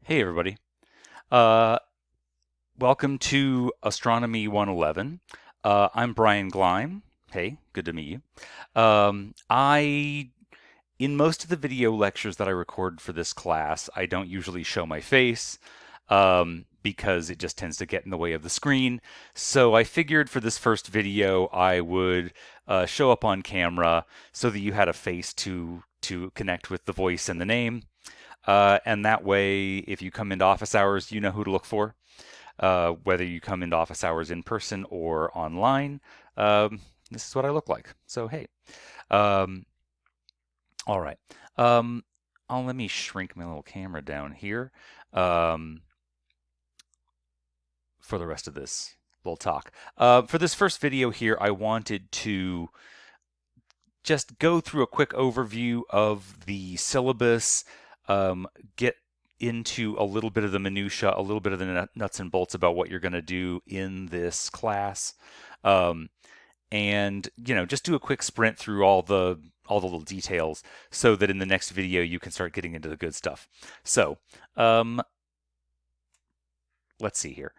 Hey everybody. Uh, Welcome to Astronomy 111. I'm Brian Gleim. Hey, good to meet you. In most of the video lectures that I record for this class, I don't usually show my face because it just tends to get in the way of the screen. So I figured for this first video, I would show up on camera so that you had a face to connect with the voice and the name. And that way, if you come into office hours, you know who to look for. Whether you come into office hours in person or online, this is what I look like. So, hey. Um, all right. Um, let me shrink my little camera down here um, for the rest of this little talk. For this first video here, I wanted to just go through a quick overview of the syllabus, get into a little bit of the minutia, a little bit of the nuts and bolts about what you're going to do in this class, um, and just do a quick sprint through all the little details, so that in the next video you can start getting into the good stuff. So let's see here.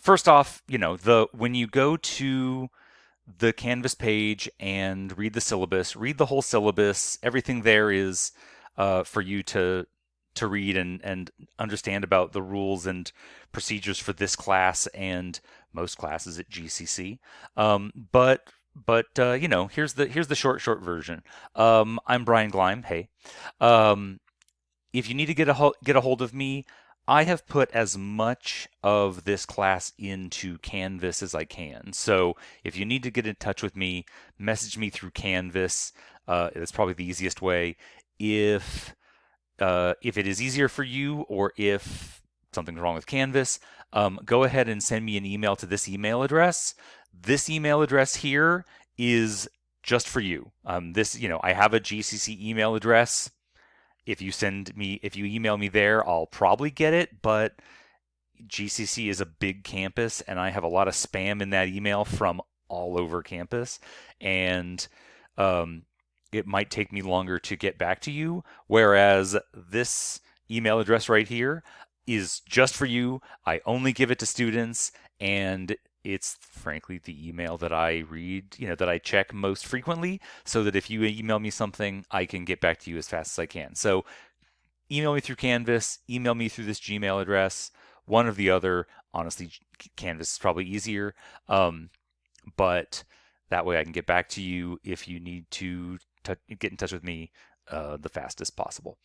First off, the when you go to the Canvas page and read the syllabus, read the whole syllabus. Everything there is for you to read and understand about the rules and procedures for this class and most classes at GCC. But here's the short version. I'm Brian Gleim. Hey, um, if you need to get a hold of me, I have put as much of this class into Canvas as I can. So if you need to get in touch with me, message me through Canvas. It's probably the easiest way. If it is easier for you, or if something's wrong with Canvas, go ahead and send me an email to this email address. This email address here is just for you. I have a GCC email address. If you email me there, I'll probably get it, but GCC is a big campus and I have a lot of spam in that email from all over campus, and um, it might take me longer to get back to you. Whereas this email address right here is just for you. I only give it to students, and it's frankly the email that I read, that I check most frequently, so that if you email me something, I can get back to you as fast as I can. So email me through Canvas, email me through this Gmail address, one or the other. Honestly, Canvas is probably easier, but that way I can get back to you if you need to get in touch with me the fastest possible.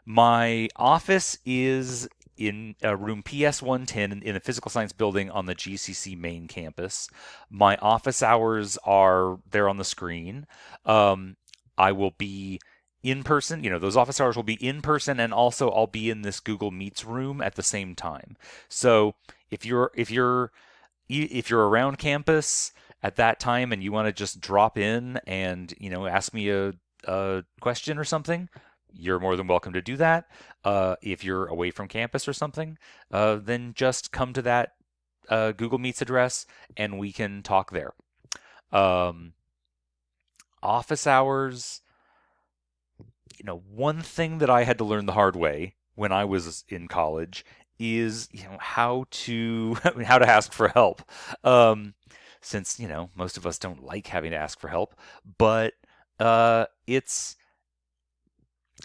My office is in room PS110 in the physical science building on the GCC main campus. My office hours are there on the screen. I will be in person. Those office hours will be in person, and also I'll be in this Google Meets room at the same time. So if you're around campus at that time and you want to just drop in and ask me a question or something, you're more than welcome to do that. If you're away from campus or something, then just come to that Google Meets address and we can talk there. Um, Office hours, one thing that I had to learn the hard way when I was in college is how to how to ask for help. Since most of us don't like having to ask for help, but it's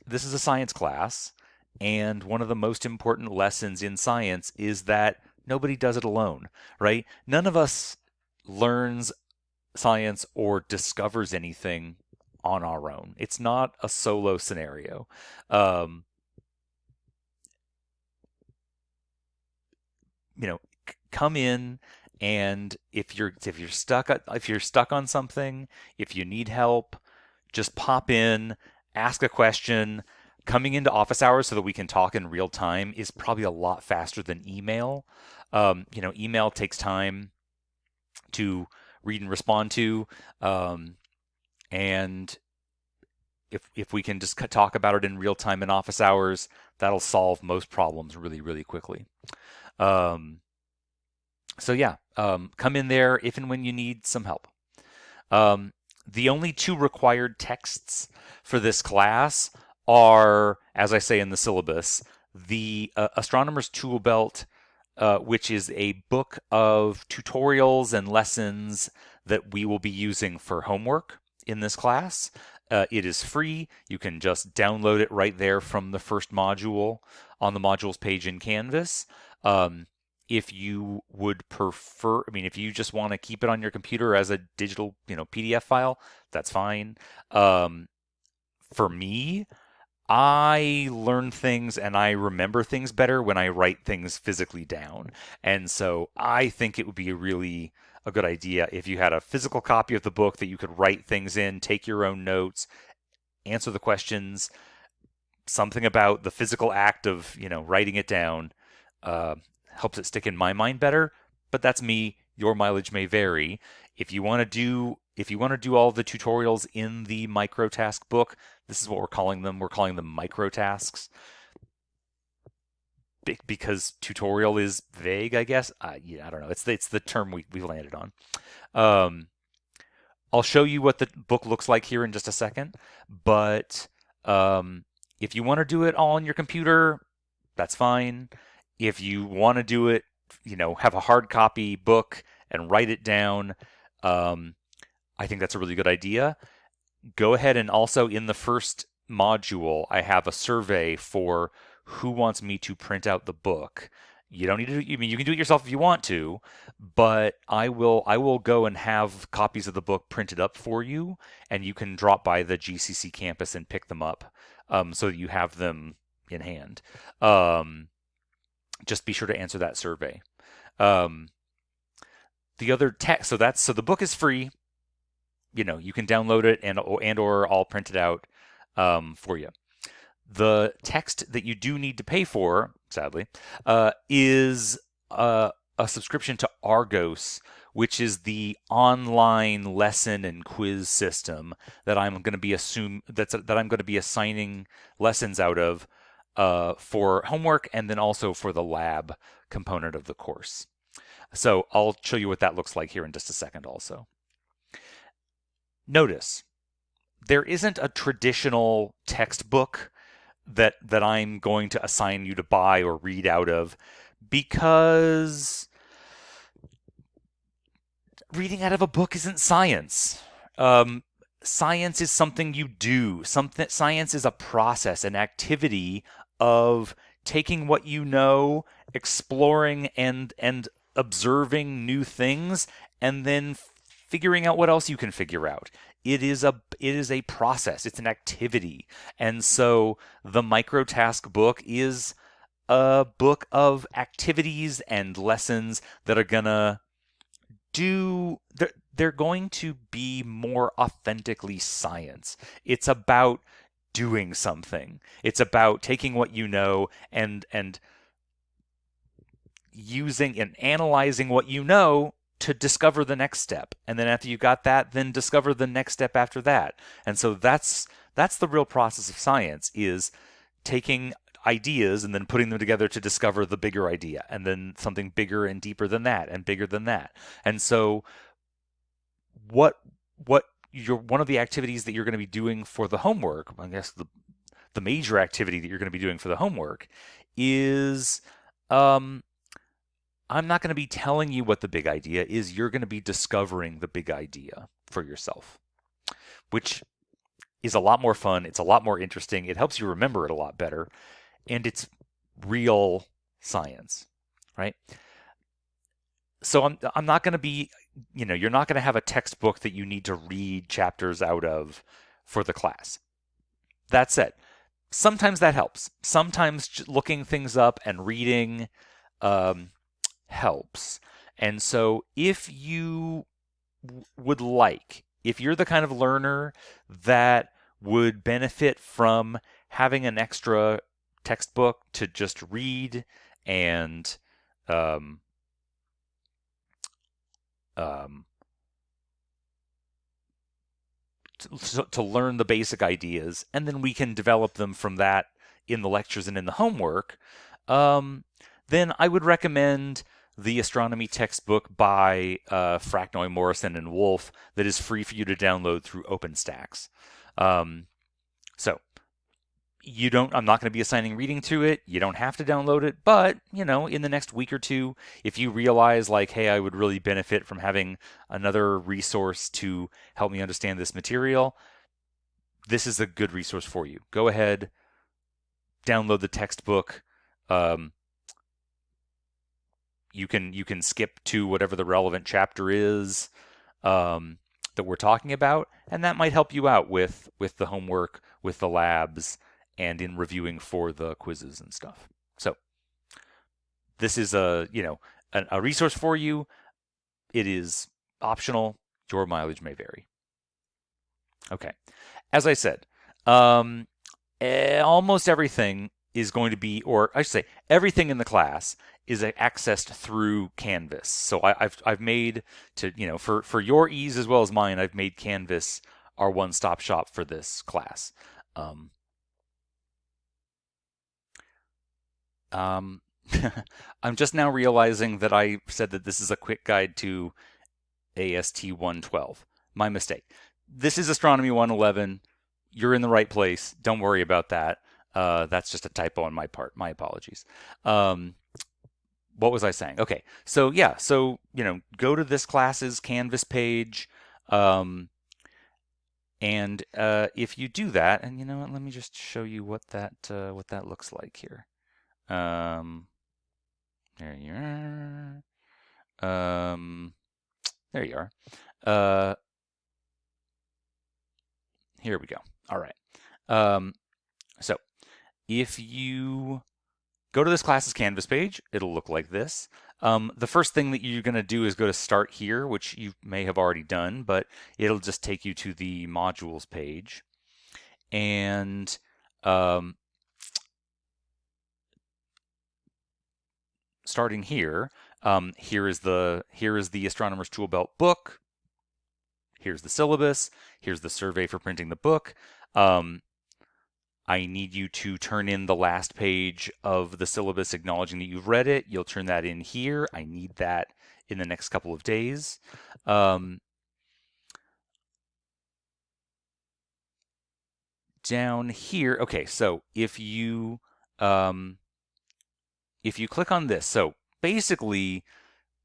this is a science class, and one of the most important lessons in science is that nobody does it alone, right? None of us learns science or discovers anything on our own. It's not a solo scenario. Um, Come in, and if you're stuck on something, if you need help, just pop in, ask a question. Coming into office hours so that we can talk in real time is probably a lot faster than email. Email takes time to read and respond to, and if we can just talk about it in real time in office hours, that'll solve most problems really, really quickly. Um, so yeah, come in there if and when you need some help. The only two required texts for this class are, as I say in the syllabus, the Astronomer's Tool Belt, which is a book of tutorials and lessons that we will be using for homework in this class. It is free. You can just download it right there from the first module on the modules page in Canvas. If you would prefer, I mean, if you just want to keep it on your computer as a digital, PDF file, that's fine. For me, I learn things and I remember things better when I write things physically down. And so I think it would be a good idea if you had a physical copy of the book that you could write things in, take your own notes, answer the questions. Something about the physical act of, writing it down uh, helps it stick in my mind better. But that's me. Your mileage may vary. If you want to do all the tutorials in the microtask book, this is what we're calling them. We're calling them microtasks because tutorial is vague, I guess. I don't know. It's the term we landed on. Um, I'll show you what the book looks like here in just a second. But if you want to do it all on your computer, that's fine. If you want to do it, have a hard copy book and write it down, I think that's a really good idea. Go ahead and also in the first module, I have a survey for who wants me to print out the book. You don't need to. I mean, you can do it yourself if you want to, but I will go and have copies of the book printed up for you, and you can drop by the GCC campus and pick them up, so that you have them in hand. Just be sure to answer that survey. The other text. So the book is free. You can download it and or I'll print it out for you. The text that you do need to pay for, sadly, is a subscription to Argos, which is the online lesson and quiz system that I'm going to be assigning lessons out of for homework and then also for the lab component of the course. So I'll show you what that looks like here in just a second also. Notice, there isn't a traditional textbook that I'm going to assign you to buy or read out of, because reading out of a book isn't science. Science is something you do. Science is a process, an activity of taking what you know, exploring and observing new things, and then figuring out what else you can figure out. It is a process. It's an activity. And so the microtask book is a book of activities and lessons that are gonna they're going to be more authentically science. It's about doing something. It's about taking what you know and using and analyzing what you know to discover the next step. And then after you got that, then discover the next step after that. And so that's the real process of science, is taking ideas and then putting them together to discover the bigger idea, and then something bigger and deeper than that and bigger than that. And so what one of the activities that you're going to be doing for the homework, I guess the major activity that you're going to be doing for the homework is I'm not going to be telling you what the big idea is. You're going to be discovering the big idea for yourself, which is a lot more fun. It's a lot more interesting. It helps you remember it a lot better. And it's real science, right? So I'm not going to be, you're not going to have a textbook that you need to read chapters out of for the class. That said, sometimes that helps. Sometimes looking things up and reading helps. And so if you if you're the kind of learner that would benefit from having an extra textbook to just read and to learn the basic ideas, and then we can develop them from that in the lectures and in the homework, then I would recommend the astronomy textbook by Fracknoy, Morrison, and Wolf that is free for you to download through OpenStax. So I'm not going to be assigning reading to it. You don't have to download it, but in the next week or two, if you realize like, hey, I would really benefit from having another resource to help me understand this material, this is a good resource for you. Go ahead, download the textbook. Um, you can skip to whatever the relevant chapter is that we're talking about, and that might help you out with the homework, with the labs, and in reviewing for the quizzes and stuff. So this is a resource for you. It is optional. Your mileage may vary. Okay. As I said, almost everything is going to be, or I should say, everything in the class is accessed through Canvas. So I've made for your ease as well as mine, I've made Canvas our one-stop shop for this class. I'm just now realizing that I said that this is a quick guide to AST112. My mistake. This is Astronomy 111. You're in the right place. Don't worry about that. That's just a typo on my part. My apologies. What was I saying? Okay, so yeah, go to this class's Canvas page, and if you do that, and you know what, let me just show you what that looks like here. There you are. There you are. Here we go. All right. So if you go to this class's Canvas page, it'll look like this. The first thing that you're going to do is go to Start Here, which you may have already done, but it'll just take you to the modules page. And starting here, here is the Astronomer's Tool Belt book. Here's the syllabus. Here's the survey for printing the book. I need you to turn in the last page of the syllabus acknowledging that you've read it. You'll turn that in here. I need that in the next couple of days. Down here, okay, so if you click on this, so basically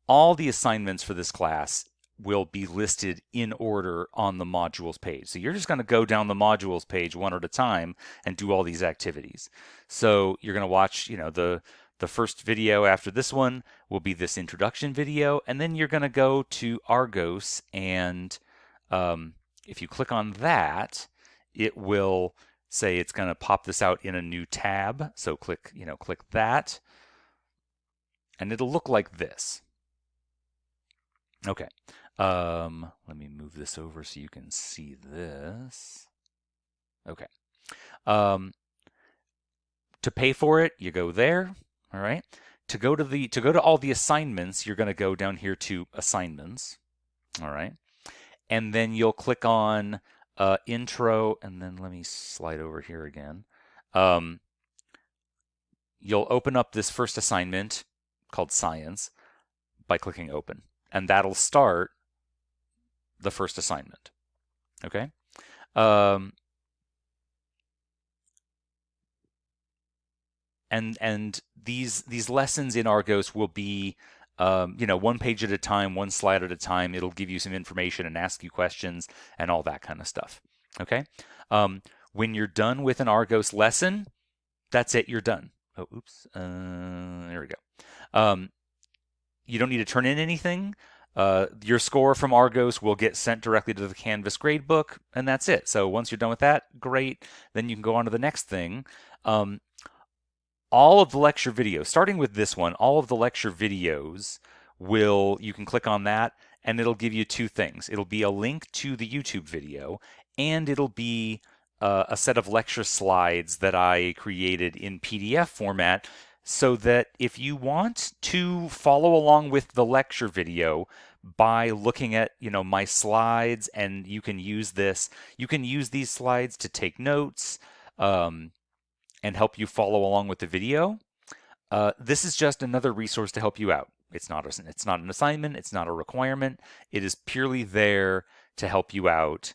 all the assignments for this class will be listed in order on the modules page. So you're just going to go down the modules page one at a time and do all these activities. So you're going to watch, the first video after this one will be this introduction video, and then you're going to go to Argos, and if you click on that, it will say it's going to pop this out in a new tab. So click that, and it'll look like this. Okay. Let me move this over so you can see this. Okay. To pay for it, you go there. All right. To go to all the assignments, you're going to go down here to Assignments. All right. And then you'll click on Intro, and then let me slide over here again. You'll open up this first assignment called Science by clicking Open, and that'll start the first assignment. Okay. And these lessons in Argos will be one page at a time, one slide at a time. It'll give you some information and ask you questions and all that kind of stuff. Okay. When you're done with an Argos lesson, that's it. You're done. Oh, oops. There we go. You don't need to turn in anything. Your score from Argos will get sent directly to the Canvas gradebook, and that's it. So once you're done with that, great. Then you can go on to the next thing. All of the lecture videos, starting with this one, all of the lecture videos you can click on that, and it'll give you two things. It'll be a link to the YouTube video, and it'll be a set of lecture slides that I created in PDF format, so that if you want to follow along with the lecture video by looking at my slides, and you can use these slides to take notes and help you follow along with the video. This is just another resource to help you out. It's not an assignment. It's not a requirement. It is purely there to help you out.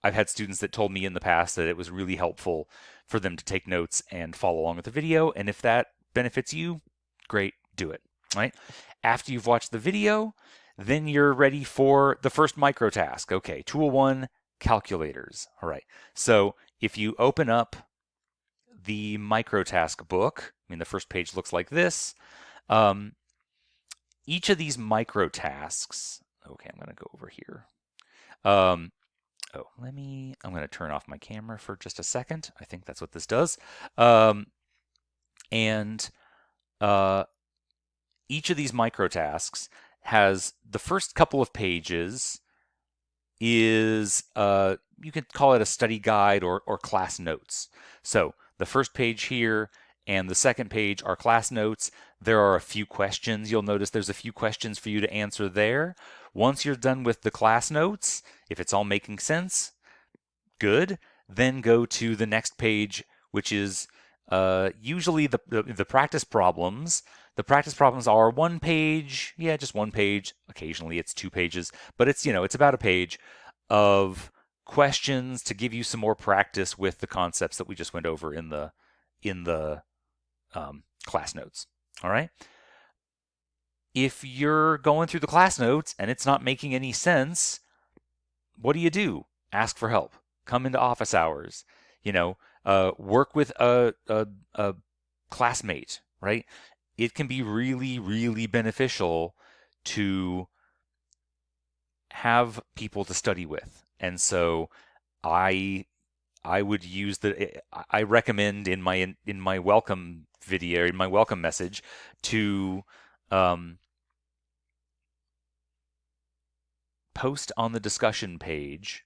I've had students that told me in the past that it was really helpful for them to take notes and follow along with the video. And if that benefits you, great, do it. Right? After you've watched the video, then you're ready for the first micro task. Okay, 201 calculators. All right. So if you open up the microtask book, I mean, the first page looks like this. Each of these microtasks, okay, I'm going to go over here. I'm going to turn off my camera for just a second. I think that's what this does. And each of these microtasks has the first couple of pages is, you could call it a study guide or class notes. So the first page here and the second page are class notes. There are a few questions. You'll notice there's a few questions for you to answer there. Once you're done with the class notes, if it's all making sense, good. Then go to the next page, which is usually the practice problems. The practice problems are one page, just one page. Occasionally it's 2 pages, but it's about a page of questions to give you some more practice with the concepts that we just went over in the class notes. All right. If you're going through the class notes and it's not making any sense, what do? Ask for help. Come into office hours. Work with a classmate, right? It can be really, really beneficial to have people to study with. And so I would use I recommend in my welcome video, in my welcome message, to post on the discussion page.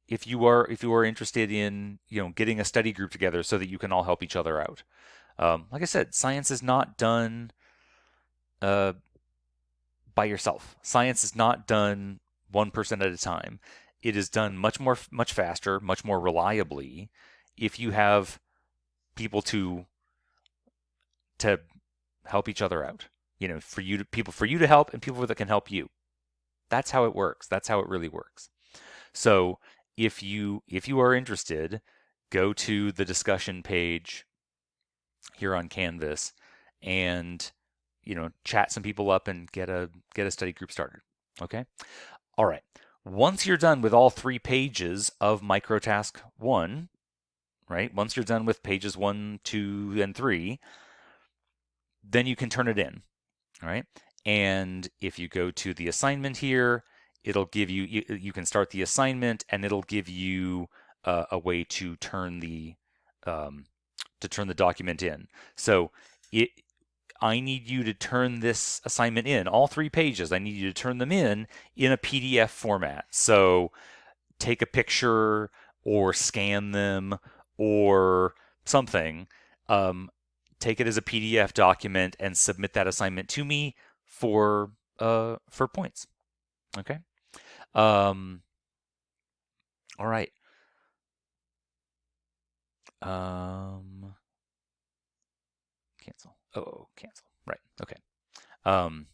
If you are interested in getting a study group together so that you can all help each other out. Like I said, science is not done by yourself. Science is not done one person at a time. It is done much faster, much more reliably if you have people to help each other out. People for you to help and people that can help you. That's how it works. That's how it really works. So if you are interested, go to the discussion page here on Canvas and chat some people up and get a study group started. Okay? All right. Once you're done with all 3 pages of microtask 1, right? Once you're done with pages 1, 2, and 3, then you can turn it in. All right? And if you go to the assignment here, it'll give you can start the assignment and it'll give you a way to turn the document in. So I need you to turn this assignment in, all 3 pages. I need you to turn them in a PDF format. So take a picture or scan them or something. Take it as a PDF document and submit that assignment to me for points. Okay. All right. Cancel. Oh, cancel. Right. Okay. Let's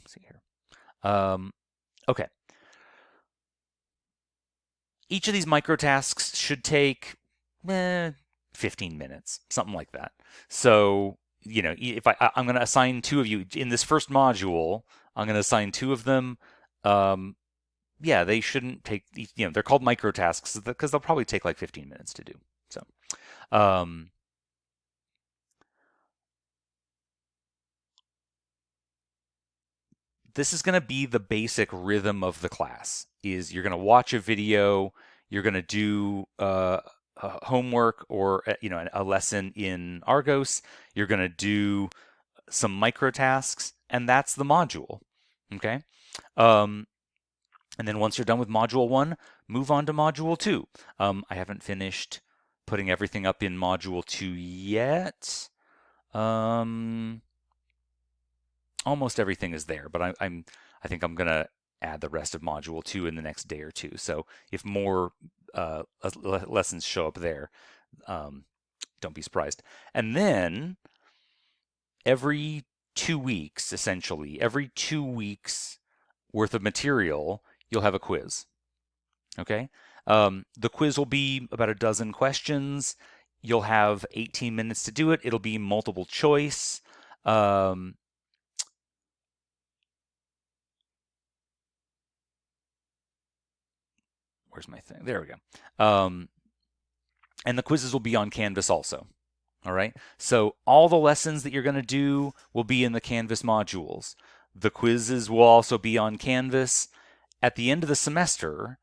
see here. Okay. Each of these microtasks should take 15 minutes, something like that. So, if I'm going to assign 2 of you in this first module, I'm going to assign 2 of them. They shouldn't take, they're called microtasks because they'll probably take like 15 minutes to do. So, this is going to be the basic rhythm of the class. Is you're going to watch a video, you're going to do homework or a lesson in Argos, you're going to do some micro tasks, and that's the module. Okay. And then once you're done with module 1, move on to module 2. I haven't finished putting everything up in module 2 yet. Almost everything is there, but I think I'm gonna add the rest of module 2 in the next day or two. So if more lessons show up there, don't be surprised. And then every 2 weeks, essentially, every 2 weeks worth of material, you'll have a quiz. Okay? The quiz will be about a dozen questions. You'll have 18 minutes to do it. It'll be multiple choice. Where's my thing? There we go. And the quizzes will be on Canvas also. All right. So all the lessons that you're going to do will be in the Canvas modules. The quizzes will also be on Canvas. At the end of the semester,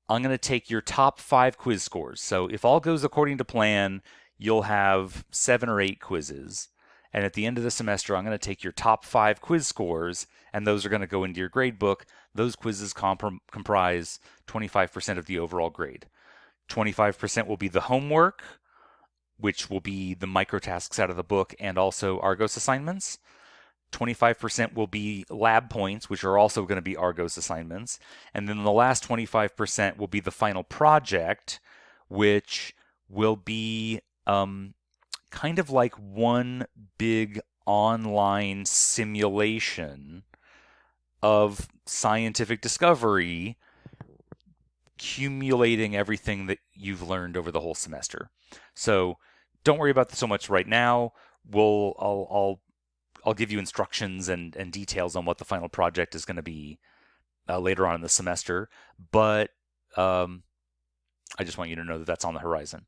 I'm going to take your top 5 quiz scores. So if all goes according to plan, you'll have 7 or 8 quizzes. And at the end of the semester, I'm going to take your top 5 quiz scores, and those are going to go into your grade book. Those quizzes comprise 25% of the overall grade. 25% will be the homework, which will be the microtasks out of the book and also Argos assignments. 25% will be lab points, which are also going to be Argos assignments. And then the last 25% will be the final project, which will be kind of like one big online simulation of scientific discovery, accumulating everything that you've learned over the whole semester. So don't worry about this so much right now. I'll give you instructions and details on what the final project is going to be later on in the semester, but I just want you to know that that's on the horizon.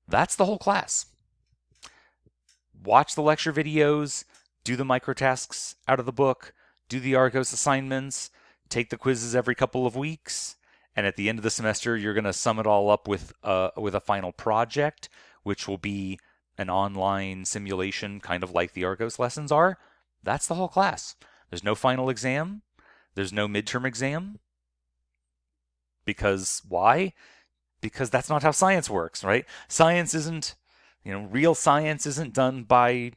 That's the whole class. Watch the lecture videos, do the microtasks out of the book, do the Argos assignments, take the quizzes every couple of weeks, and at the end of the semester, you're going to sum it all up with a final project, which will be an online simulation, kind of like the Argos lessons are. That's the whole class. There's no final exam. There's no midterm exam. Because why? Because that's not how science works, right? Science isn't, real science isn't done by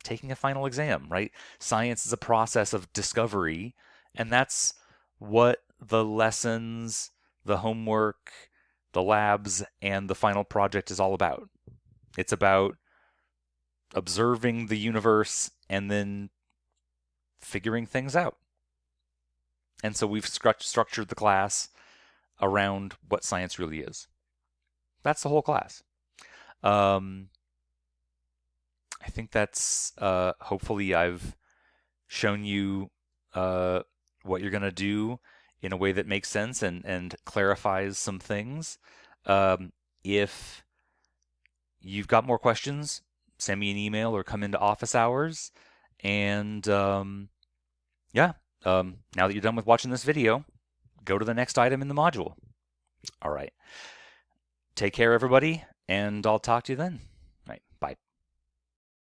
taking a final exam, right? Science is a process of discovery, and that's what the lessons, the homework, the labs, and the final project is all about. It's about observing the universe and then figuring things out. And so we've structured the class around what science really is. That's the whole class. I think that's hopefully I've shown you what you're going to do in a way that makes sense and clarifies some things. If you've got more questions, send me an email or come into office hours. And now that you're done with watching this video, go to the next item in the module. All right. Take care, everybody, and I'll talk to you then. All right. Bye.